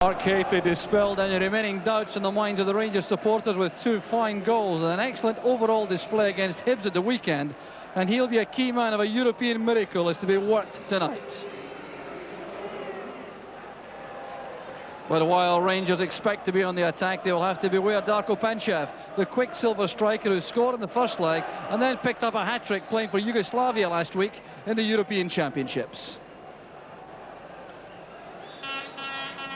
Mark Hateley dispelled any remaining doubts in the minds of the Rangers supporters with two fine goals and an excellent overall display against Hibs at the weekend, and he'll be a key man of a European miracle is to be worked tonight. But while Rangers expect to be on the attack, they will have to beware Darko Panchev, the Quicksilver striker who scored in the first leg and then picked up a hat-trick playing for Yugoslavia last week in the European Championships.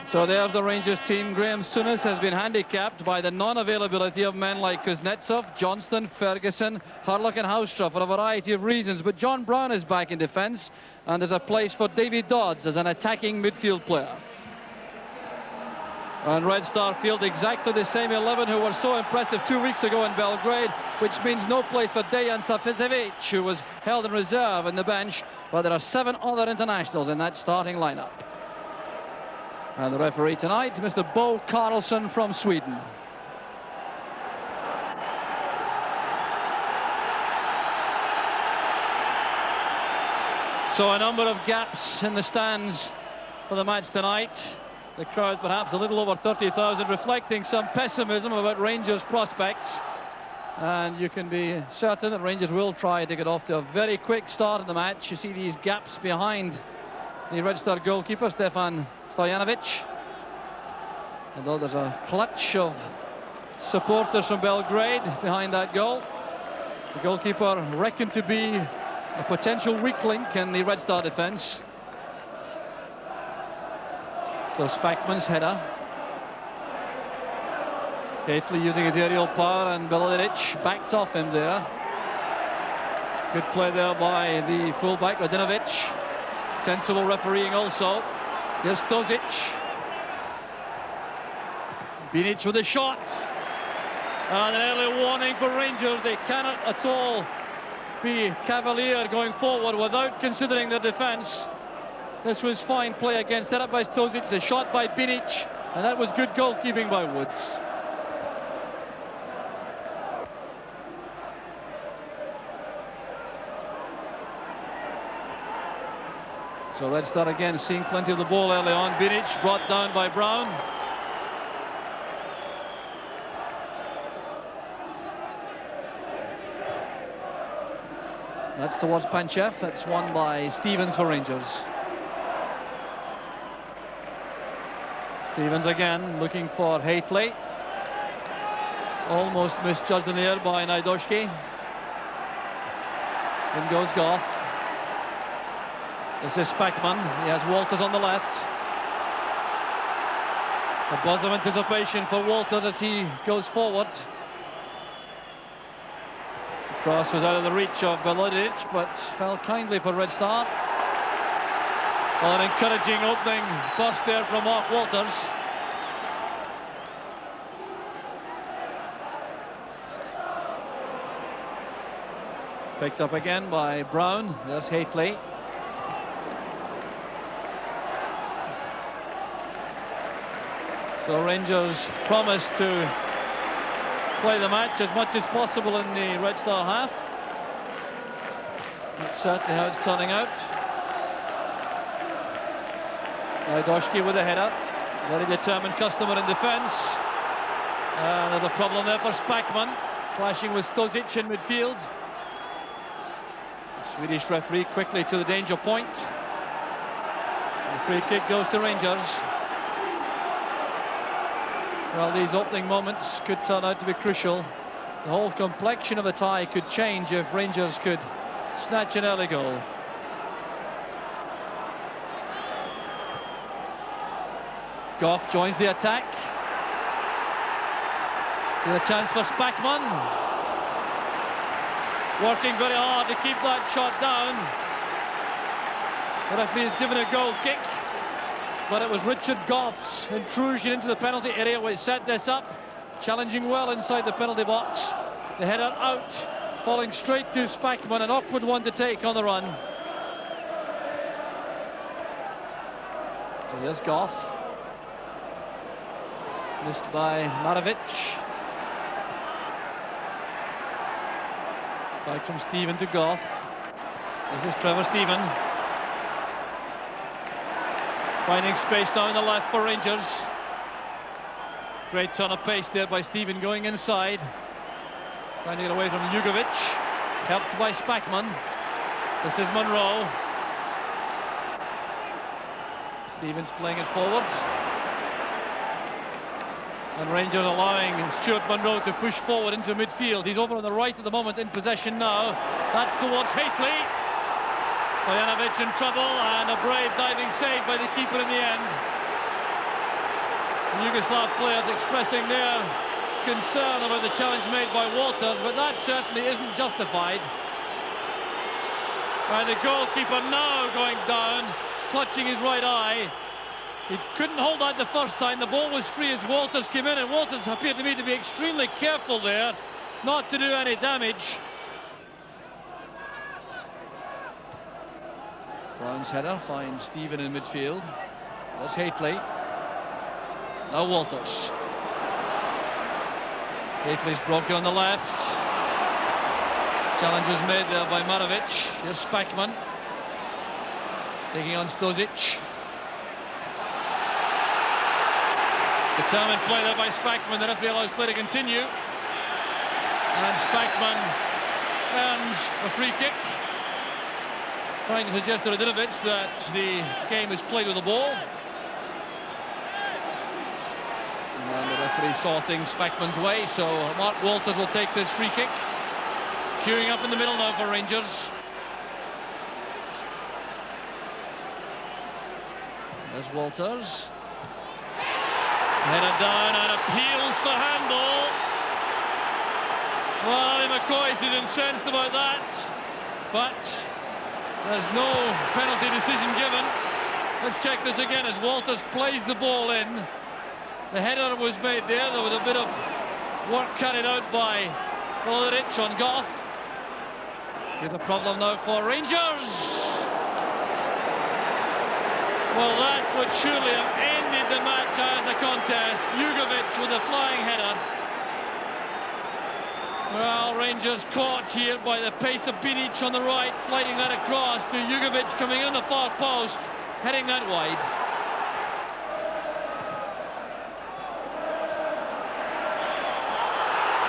So there's the Rangers team. Graham Souness has been handicapped by the non-availability of men like Kuznetsov, Johnston, Ferguson, Hurlock and Houstra for a variety of reasons. But John Brown is back in defence, and there's a place for Davy Dodds as an attacking midfield player. And Red Star field exactly the same 11 who were so impressive 2 weeks ago in Belgrade, which means no place for Dejan Savicevic, who was held in reserve in the bench, but there are 7 other internationals in that starting lineup. And the referee tonight, Mr. Bo Carlson from Sweden. So a number of gaps in the stands for the match tonight. The crowd perhaps a little over 30,000, reflecting some pessimism about Rangers' prospects. And you can be certain that Rangers will try to get off to a very quick start in the match. You see these gaps behind the Red Star goalkeeper, Stefan Stojanovic. Although there's a clutch of supporters from Belgrade behind that goal. The goalkeeper reckoned to be a potential weak link in the Red Star defence. So Spackman's header. Hateley using his aerial power, and Belodic backed off him there. Good play there by the fullback, Radinovic. Sensible refereeing also. Here's Stosic. Binic with a shot. And an early warning for Rangers. They cannot at all be cavalier going forward without considering their defence. This was fine play against that by Stosic. A shot by Binic, and that was good goalkeeping by Woods. So Red Star again seeing plenty of the ball early on. Binic brought down by Brown. That's towards Panchev. That's won by Stevens for Rangers. Stevens again looking for Hateley. Almost misjudged in the air by Najdoski. In goes Goff. This is Spackman. He has Walters on the left. A buzz of anticipation for Walters as he goes forward. The cross was out of the reach of Belodic, but fell kindly for Red Star. Well, an encouraging opening burst there from Mark Walters. Picked up again by Brown. There's Hateley. So Rangers promised to play the match as much as possible in the Red Star half. That's certainly how it's turning out. Najdoski with a header. Very determined customer in defence. And there's a problem there for Spackman. Clashing with Stosic in midfield. The Swedish referee quickly to the danger point. The free kick goes to Rangers. Well, these opening moments could turn out to be crucial. The whole complexion of the tie could change if Rangers could snatch an early goal. Goff joins the attack. With a chance for Spackman. Working very hard to keep that shot down. The referee has given a goal kick. But it was Richard Goff's intrusion into the penalty area which set this up. Challenging well inside the penalty box. The header out, falling straight to Spackman, an awkward one to take on the run. So here's Goff. Missed by Marovic. Back from Stephen to Goff. This is Trevor Stephen. Finding space down the left for Rangers. Great turn of pace there by Steven going inside. Trying to get away from Jugovic. Helped by Spackman. This is Monroe. Stevens playing it forward. And Rangers allowing Stuart Monroe to push forward into midfield. He's over on the right at the moment in possession now. That's towards Hateley. Stojanovic in trouble, and a brave diving save by the keeper in the end. The Yugoslav players expressing their concern about the challenge made by Walters, but that certainly isn't justified. And the goalkeeper now going down, clutching his right eye. He couldn't hold that the first time. The ball was free as Walters came in, and Walters appeared to me to be extremely careful there not to do any damage. Brown's header finds Steven in midfield. That's Hateley. Now Walters. Hateley's broken on the left. Challenge was made there by Marovic. Here's Spackman taking on Stozic. Determined play there by Spackman. The referee allows play to continue. And Spackman earns a free kick, trying to suggest to Radinovic that the game is played with the ball. And the referee saw things Spackman's way, so Mark Walters will take this free kick. Queuing up in the middle now for Rangers. There's Walters. Headed down and appeals for handball. Well, Ali McCoy is incensed about that, but there's no penalty decision given. Let's check this again as Walters plays the ball in. The header was made there. There was a bit of work carried out by Roderic on Goff. Here's a problem now for Rangers. Well, that would surely have ended the match as a contest. Jugovic with a flying header. Well, Rangers caught here by the pace of Bilic on the right, flighting that across to Jugovic coming in the far post, heading that wide.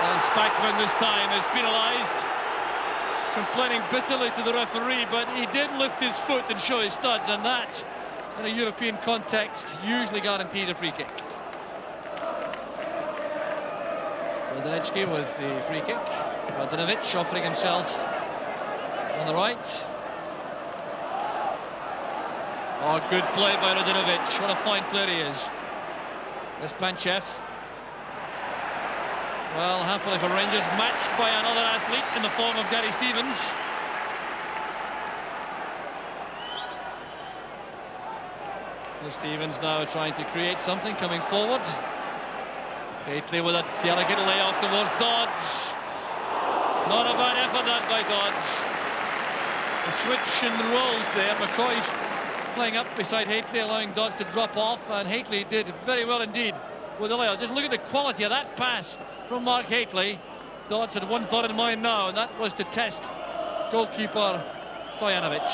And Spackman this time is penalised, complaining bitterly to the referee, but he did lift his foot and show his studs, and that, in a European context, usually guarantees a free kick. Radonecki with the free kick. Radinovic offering himself on the right. Oh, good play by Radinovic. What a fine player he is. There's Panchev. Well, happily for Rangers, matched by another athlete in the form of Gary Stevens. Stevens now trying to create something, coming forward. Hateley with a delicate layoff towards Dodds. Not a bad effort that by Dodds. The switch in the roles there. McCoy's playing up beside Hateley, allowing Dodds to drop off, and Hateley did very well indeed with the layoff. Just look at the quality of that pass from Mark Hateley. Dodds had one thought in mind now, and that was to test goalkeeper Stojanovic.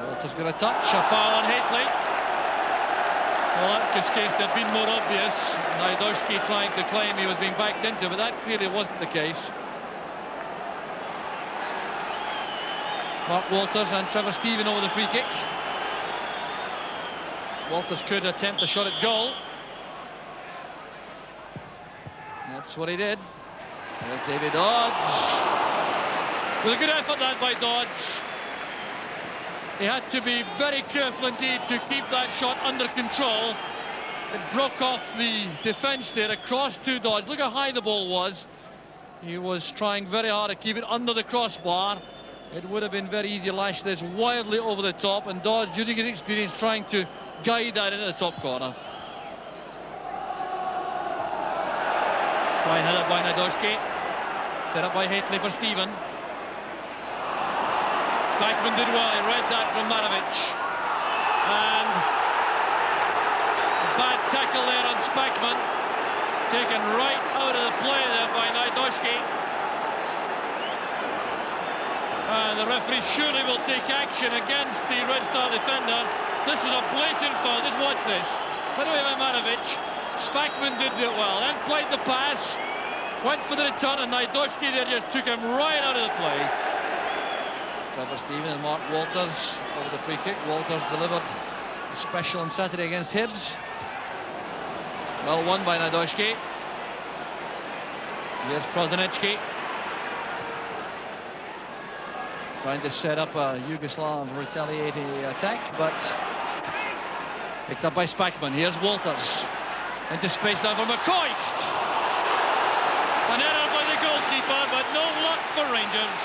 Walters got a touch, a foul on Hateley. Well, that case to have been more obvious. Najdowski trying to claim he was being backed into, but that clearly wasn't the case. Mark Walters and Trevor Steven over the free kick. Walters could attempt a shot at goal. That's what he did. There's David Dodds. With a good effort that by Dodds. He had to be very careful indeed to keep that shot under control. It broke off the defence there across to Dodds. Look how high the ball was. He was trying very hard to keep it under the crossbar. It would have been very easy to lash this wildly over the top, and Dodds, using his experience, trying to guide that into the top corner. Fine header by Najdowski. Set up by Hateley for Steven. Spackman did well, he read that from Marovic. And a bad tackle there on Spackman. Taken right out of the play there by Najdowski. And the referee surely will take action against the Red Star defender. This is a blatant foul, just watch this. put away by Matovic. Spackman did it well, then played the pass, went for the return, and Najdoski there just took him right out of the play. Trevor Steven and Mark Walters over the free kick. Walters delivered a special on Saturday against Hibs. Well won by Najdoski. Here's Prosinecki, trying to set up a Yugoslav retaliating attack, but picked up by Spackman. Here's Walters, into space now for McCoist. An error by the goalkeeper, but no luck for Rangers.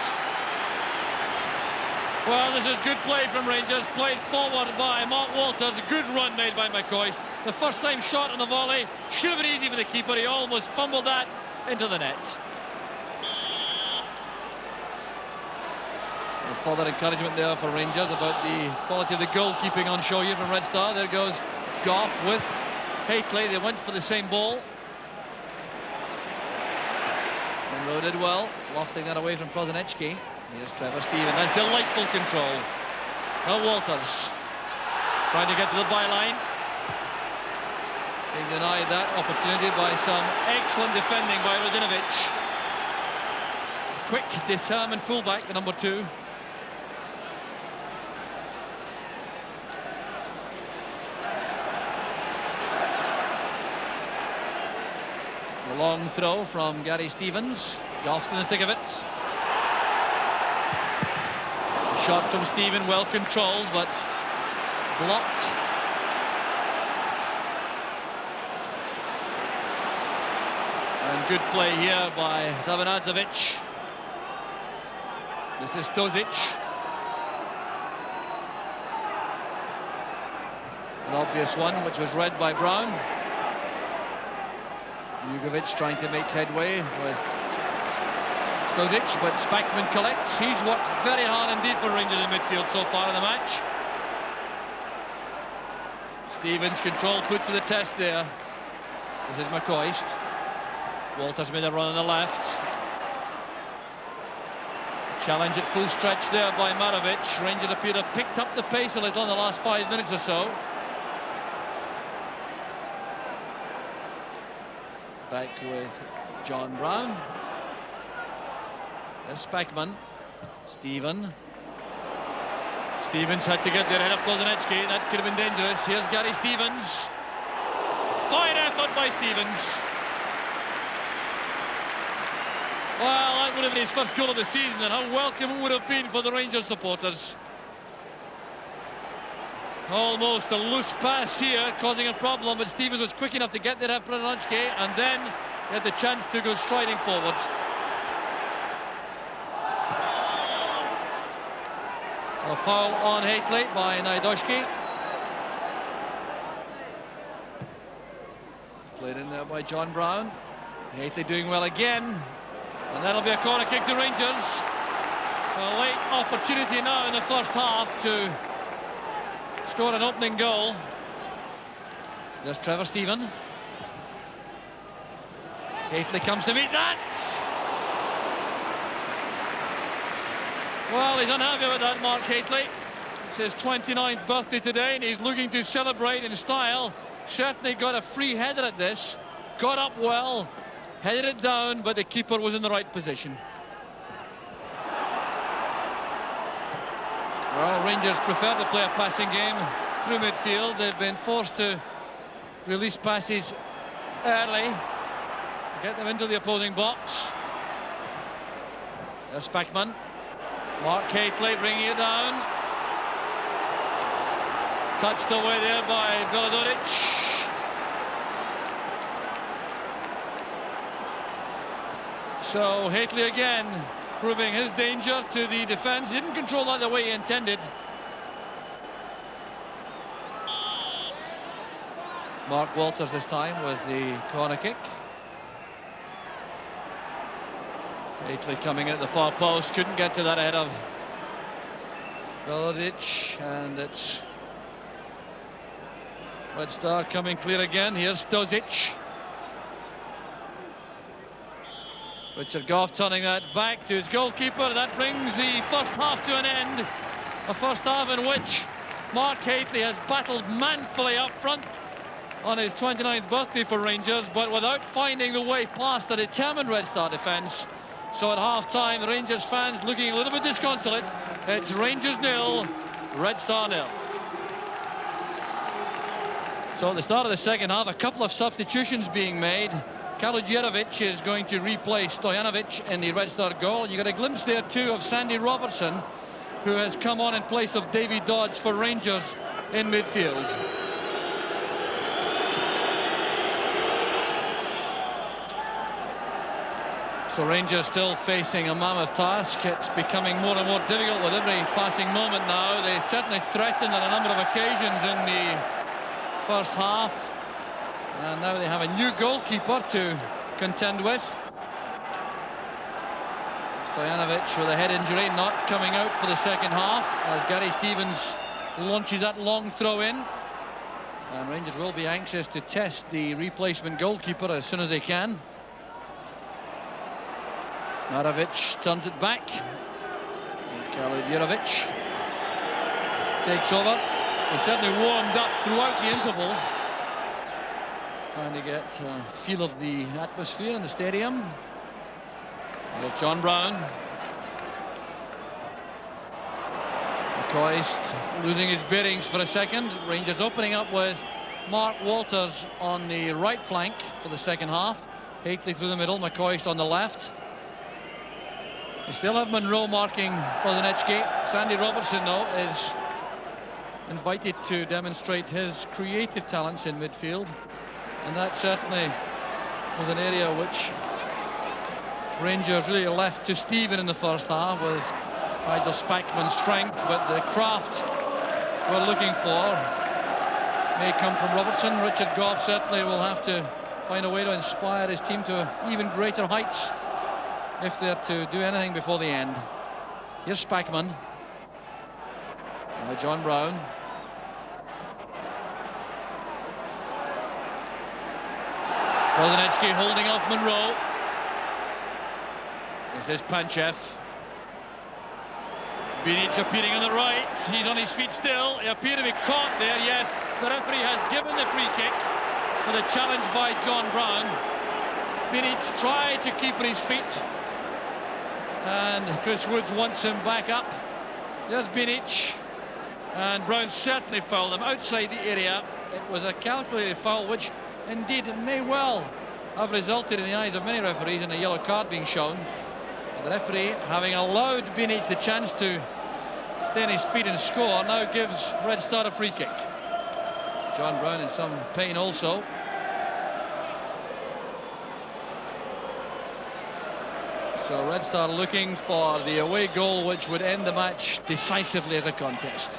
Well, this is good play from Rangers, played forward by Mark Walters. A good run made by McCoist. The first time shot on the volley, should have been easy for the keeper. He almost fumbled that into the net. And further encouragement there for Rangers about the quality of the goalkeeping on show here from Red Star. There goes Goff with Haitley. They went for the same ball. Monroe did well, lofting that away from Prosinecki. Here's Trevor Steven. That's delightful control. Now Walters trying to get to the byline. Being denied that opportunity by some excellent defending by Radinovic. Quick, determined fullback, the number 2. A long throw from Gary Stevens. Goff's in the thick of it. Shot from Steven, well controlled, but blocked. And good play here by Savanazovic. This is Stozic. An obvious one, which was read by Brown. Jugovic trying to make headway with Stozic, but Spackman collects. He's worked very hard indeed for Rangers in midfield so far in the match. Stevens control put to the test there. This is McCoist. Walters made a run on the left. Challenge at full stretch there by Matovic. Rangers appear to have picked up the pace a little in the last 5 minutes or so. Back with John Brown. There's Spackman. Stevens had to get there ahead of Prosinecki. That could have been dangerous. Here's Gary Stevens. Fine effort by Stevens. Well, that would have been his first goal of the season, and how welcome it would have been for the Rangers supporters. Almost a loose pass here, causing a problem, but Stevens was quick enough to get there at Prosinecki, and then he had the chance to go striding forward. So a foul on Haitley by Najdoski. Played in there by John Brown. Haitley doing well again. And that'll be a corner kick to Rangers. A late opportunity now in the first half to score an opening goal. There's Trevor Steven. Haitley comes to meet that. Well, he's unhappy with that, Mark Haitley. It's his 29th birthday today, and he's looking to celebrate in style. Certainly got a free header at this. Got up well. Headed it down, but the keeper was in the right position. Well, Rangers prefer to play a passing game through midfield. They've been forced to release passes early, get them into the opposing box. There's Spackman. Mark Haitley bringing it down. Touched away there by Velodoric. So Haitley again proving his danger to the defence. He didn't control that the way he intended. Mark Walters this time with the corner kick. Haitley coming in at the far post, couldn't get to that ahead of Velodic, and it's Red Star coming clear again. Here's Stozic. Richard Goff turning that back to his goalkeeper. That brings the first half to an end. A first half in which Mark Haitley has battled manfully up front on his 29th birthday for Rangers, but without finding the way past the determined Red Star defence. So at half-time, the Rangers fans looking a little bit disconsolate. It's Rangers 0, Red Star 0. So at the start of the second half, a couple of substitutions being made. Kaluđerović is going to replace Stojanovic in the Red Star goal. You got a glimpse there too of Sandy Robertson, who has come on in place of Davy Dodds for Rangers in midfield. So Rangers still facing a mammoth task. It's becoming more and more difficult with every passing moment now. They certainly threatened on a number of occasions in the first half. And now they have a new goalkeeper to contend with. Stojanovic with a head injury, not coming out for the second half as Gary Stevens launches that long throw in. And Rangers will be anxious to test the replacement goalkeeper as soon as they can. Marovic turns it back. Kaluđerović takes over. He certainly warmed up throughout the interval, trying to get a feel of the atmosphere in the stadium. There's John Brown. McCoist losing his bearings for a second. Rangers opening up with Mark Walters on the right flank for the second half. Hateley through the middle, McCoist on the left. They still have Monroe marking Prosinecki. Sandy Robertson, though, is invited to demonstrate his creative talents in midfield. And that certainly was an area which Rangers really left to Stephen in the first half, with Nigel Spackman's strength, but the craft we're looking for may come from Robertson. Richard Gough certainly will have to find a way to inspire his team to even greater heights if they're to do anything before the end. Here's Spackman. Now John Brown. Prosinecki holding off Monroe. This is Panchev. Binic appearing on the right. He's on his feet still. He appeared to be caught there. Yes, the referee has given the free kick for the challenge by John Brown. Binic tried to keep on his feet, and Chris Woods wants him back up. There's Binic, and Brown certainly fouled him outside the area. It was a calculated foul, which indeed may well have resulted in the eyes of many referees in a yellow card being shown. The referee, having allowed Binic the chance to stay on his feet and score, now gives Red Star a free kick. John Brown in some pain also. So Red Star looking for the away goal which would end the match decisively as a contest.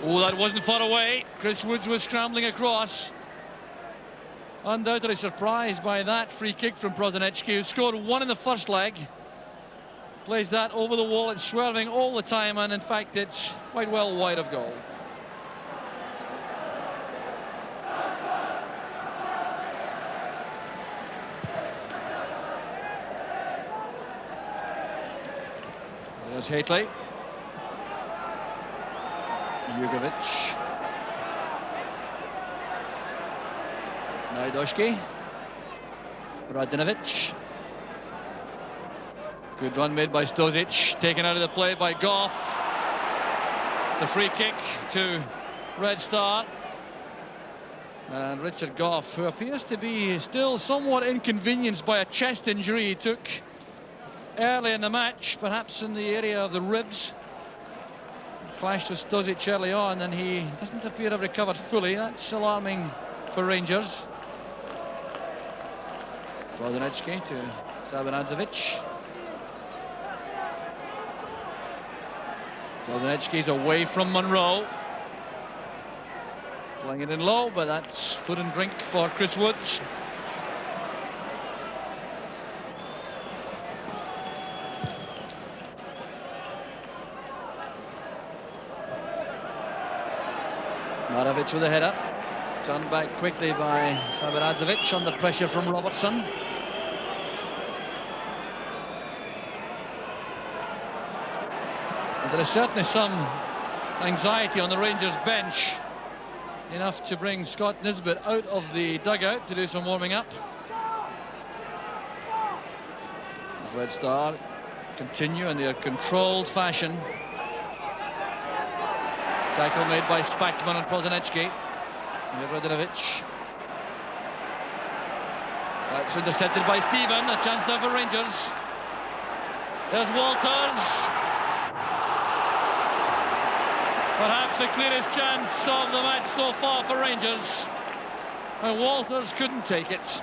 Oh, that wasn't far away. Chris Woods was scrambling across. Undoubtedly surprised by that free kick from Prosinecki, who scored one in the first leg. Plays that over the wall. It's swerving all the time, and in fact it's quite well wide of goal. There's Hateley. Jugovic. Najdoski. Radinovic. Good run made by Stozic, taken out of the play by Gough. It's a free kick to Red Star. And Richard Gough, who appears to be still somewhat inconvenienced by a chest injury he took early in the match, perhaps in the area of the ribs. Clashed with Stozic early on, and he doesn't appear to have recovered fully. That's alarming for Rangers. Prosinecki to Sabanadzevic. Prosinecki's away from Monroe. Playing it in low, but that's foot and drink for Chris Woods. Marovic with a header. Turned back quickly by Sabanadzevic under pressure from Robertson. And there is certainly some anxiety on the Rangers bench, enough to bring Scott Nisbet out of the dugout to do some warming up. Red Star continue in their controlled fashion. Tackle made by Spackman and Pozanecki. Radinovic. That's intercepted by Stephen. A chance now for Rangers. There's Walters. Perhaps the clearest chance of the match so far for Rangers. And Walters couldn't take it.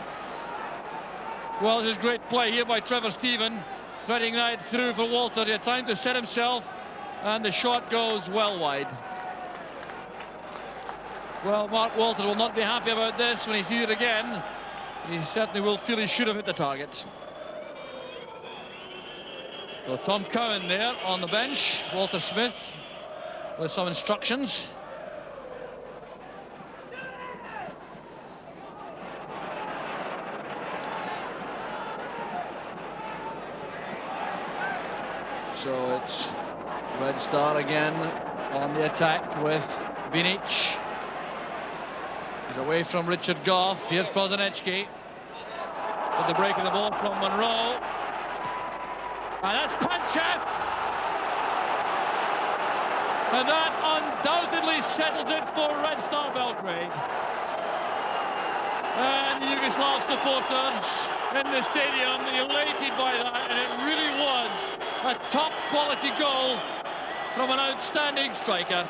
Well, this is great play here by Trevor Stephen. Threading right through for Walters. He had time to set himself, and the shot goes well wide. Well, Mark Walters will not be happy about this when he sees it again. He certainly will feel he should have hit the target. So Tom Cowan there on the bench. Walter Smith with some instructions. So it's Red Star again on the attack with Vinic. He's away from Richard Gough. Here's Pozanecki with the break of the ball from Monroe. And that's Panchev. And that undoubtedly settles it for Red Star Belgrade. And the Yugoslav supporters in the stadium elated by that, and it really was a top quality goal from an outstanding striker.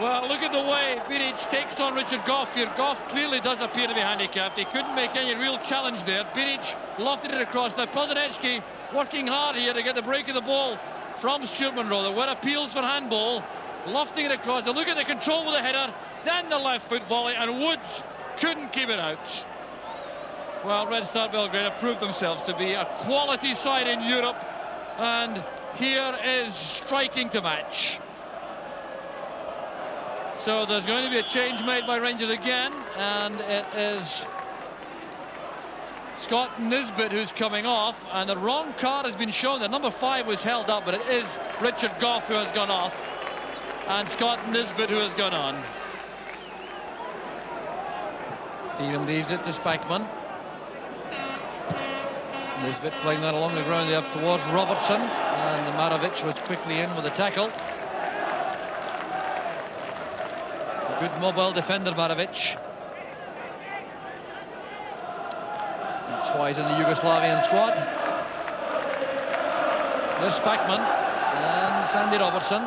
Well, look at the way Vinic takes on Richard Gough here. Gough clearly does appear to be handicapped. He couldn't make any real challenge there. Vinic lofted it across. Now Pozanecki working hard here to get the break of the ball from Stuart Monroe. There were appeals for handball. Lofting it across. Now look at the control with the header. Then the left foot volley, and Woods couldn't keep it out. Well, Red Star Belgrade have proved themselves to be a quality side in Europe, and here is striking to match. So there's going to be a change made by Rangers again, and it is Scott Nisbet who's coming off, and the wrong card has been shown. The number 5 was held up, but it is Richard Gough who has gone off, and Scott Nisbet who has gone on. Stephen leaves it to Spackman. Nisbet playing that along the ground there towards Robertson, and Marovic was quickly in with a tackle. A good mobile defender, Marovic. That's why he's in the Yugoslavian squad. There's Spackman and Sandy Robertson.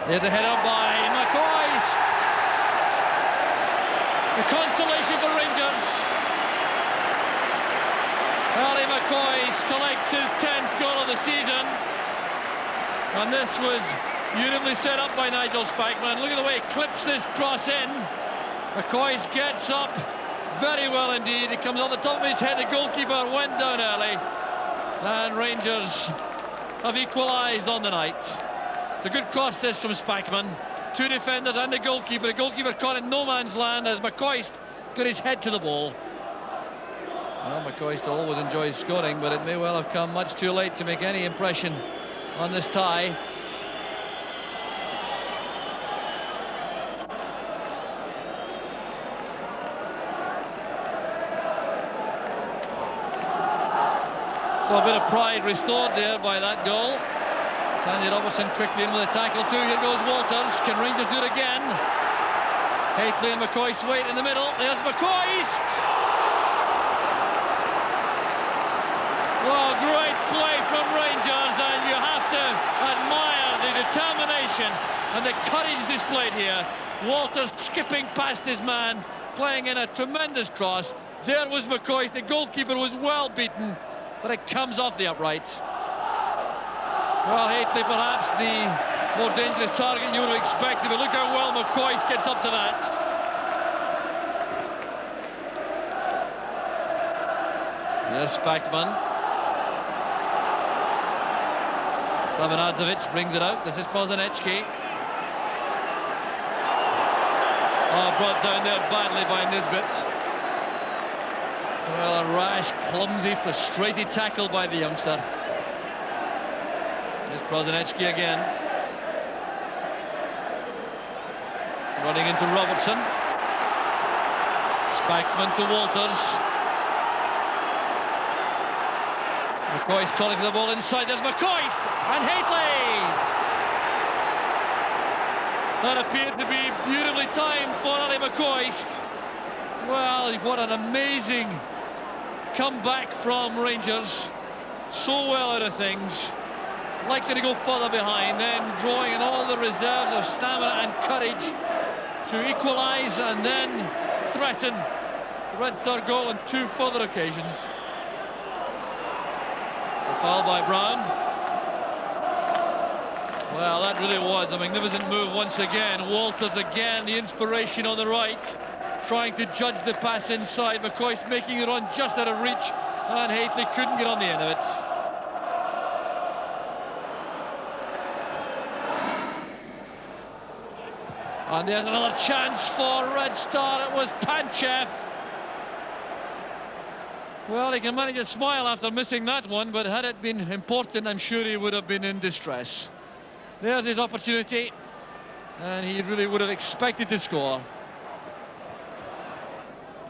There's a header by McCoist. The consolation for Rangers. Ali McCoist collects his 10th goal of the season. And this was beautifully set up by Nigel Spackman. Look at the way he clips this cross in. McCoist gets up very well indeed. It comes on the top of his head. The goalkeeper went down early. And Rangers have equalised on the night. It's a good cross this from Spackman. Two defenders and the goalkeeper. The goalkeeper caught in no man's land as McCoist got his head to the ball. Well, McCoist always enjoys scoring, but it may well have come much too late to make any impression on this tie. So a bit of pride restored there by that goal. Sandy Robertson quickly in with a tackle too. Here goes Walters. Can Rangers do it again? Hateley and McCoist wait in the middle. There's McCoist! Well, great play from Rangers, and you have to admire the determination and the courage displayed here. Walters skipping past his man, playing in a tremendous cross. There was McCoist. The goalkeeper was well beaten, but it comes off the upright. Well, Hateley perhaps the more dangerous target you would have expected, but look how well McCoist gets up to that. Yes, Spackman. Slavanadzovic brings it out. This is Pozanecki. Oh, brought down there badly by Nisbet. Well, a rash, clumsy, frustrated tackle by the youngster. Here's Prosinecki again. Running into Robertson. Spackman to Walters. McCoist calling for the ball inside. There's McCoist and Haitley. That appeared to be beautifully timed for Ali McCoist. Well, what an amazing comeback from Rangers. So well out of things. Likely to go further behind, then drawing in all the reserves of stamina and courage to equalise and then threaten the Red Star goal on 2 further occasions. A foul by Brown. Well, that really was a magnificent move once again. Walters again, the inspiration on the right, trying to judge the pass inside. McCoist making it run just out of reach, and Haitley couldn't get on the end of it. And there's another chance for Red Star. It was Panchev. Well, he can manage a smile after missing that one, but had it been important, I'm sure he would have been in distress. There's his opportunity, and he really would have expected to score.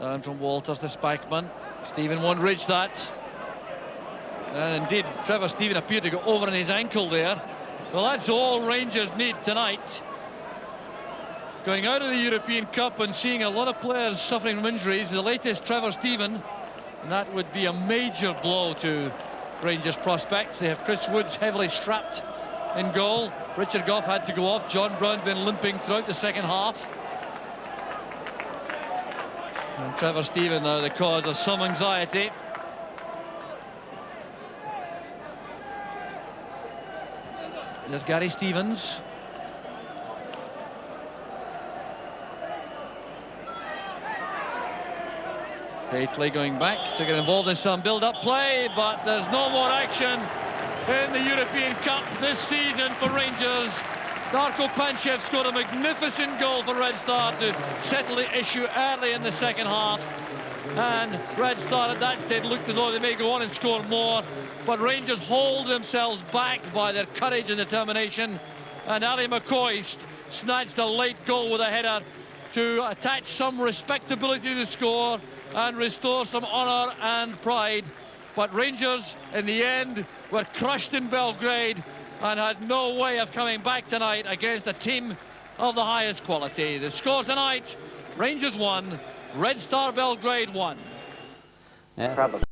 Down from Walters to Spackman. Stephen won't reach that. And indeed, Trevor Stephen appeared to go over on his ankle there. Well, that's all Rangers need tonight. Going out of the European Cup and seeing a lot of players suffering from injuries, the latest Trevor Stephen, and that would be a major blow to Rangers prospects. They have Chris Woods heavily strapped in goal. Richard Gough had to go off. John Brown's been limping throughout the second half. And Trevor Stephen now the cause of some anxiety. There's Gary Stevens. Haitley going back to get involved in some build-up play, but there's no more action in the European Cup this season for Rangers. Darko Panchev scored a magnificent goal for Red Star to settle the issue early in the second half. And Red Star at that stage looked as though they may go on and score more, but Rangers hold themselves back by their courage and determination. And Ali McCoist snatched a late goal with a header to attach some respectability to the score and restore some honour and pride. But Rangers, in the end, were crushed in Belgrade and had no way of coming back tonight against a team of the highest quality. The score tonight, Rangers 1, Red Star Belgrade 1. Yeah, probably.